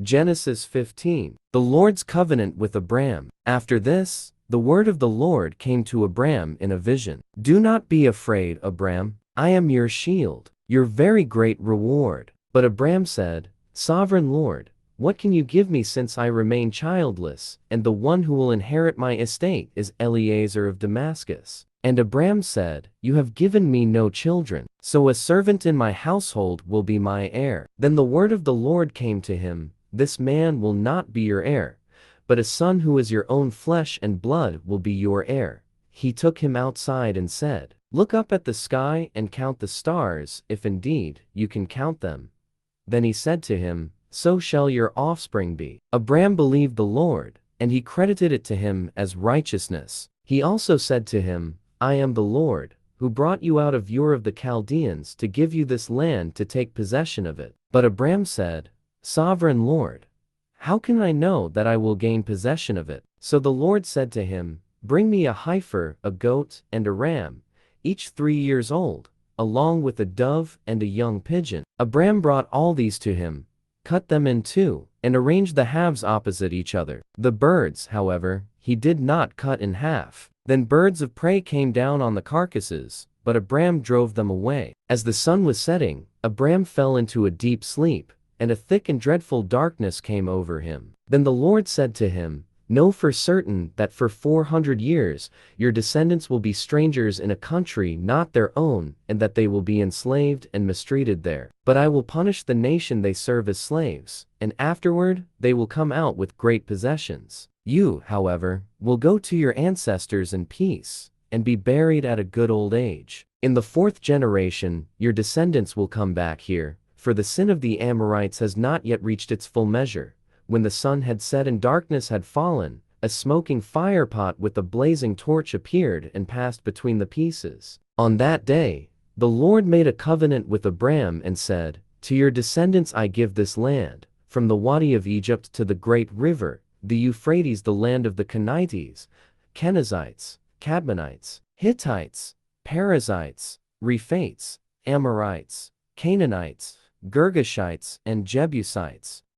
Genesis 15. The Lord's covenant with Abram. After this, the word of the Lord came to Abram in a vision. Do not be afraid, Abram. I am your shield, your very great reward. But Abram said, Sovereign Lord, what can you give me since I remain childless, and the one who will inherit my estate is Eliezer of Damascus? And Abram said, You have given me no children, so a servant in my household will be my heir. Then the word of the Lord came to him, This man will not be your heir, but a son who is your own flesh and blood will be your heir. He took him outside and said, Look up at the sky and count the stars, if indeed you can count them. Then he said to him, So shall your offspring be. Abram believed the Lord, and he credited it to him as righteousness. He also said to him, I am the Lord, who brought you out of Ur of the Chaldeans to give you this land to take possession of it. But Abram said, Sovereign Lord, how can I know that I will gain possession of it? So the Lord said to him, Bring me a heifer, a goat, and a ram, each 3 years old, along with a dove and a young pigeon. Abram brought all these to him, cut them in two, and arranged the halves opposite each other. The birds, however, he did not cut in half. Then birds of prey came down on the carcasses, but Abram drove them away. As the sun was setting, Abram fell into a deep sleep, and a thick and dreadful darkness came over him. Then the Lord said to him, Know for certain that for 400 years your descendants will be strangers in a country not their own, and that they will be enslaved and mistreated there. But I will punish the nation they serve as slaves, and afterward they will come out with great possessions. You, however, will go to your ancestors in peace, and be buried at a good old age. In the 4th generation, your descendants will come back here, for the sin of the Amorites has not yet reached its full measure. When the sun had set and darkness had fallen, a smoking firepot with a blazing torch appeared and passed between the pieces. On that day, the Lord made a covenant with Abram and said, To your descendants I give this land, from the Wadi of Egypt to the great river, the Euphrates, the land of the Canaanites, Kenizzites, Cadmonites, Hittites, Perizzites, Rephates, Amorites, Canaanites, Girgashites, and Jebusites.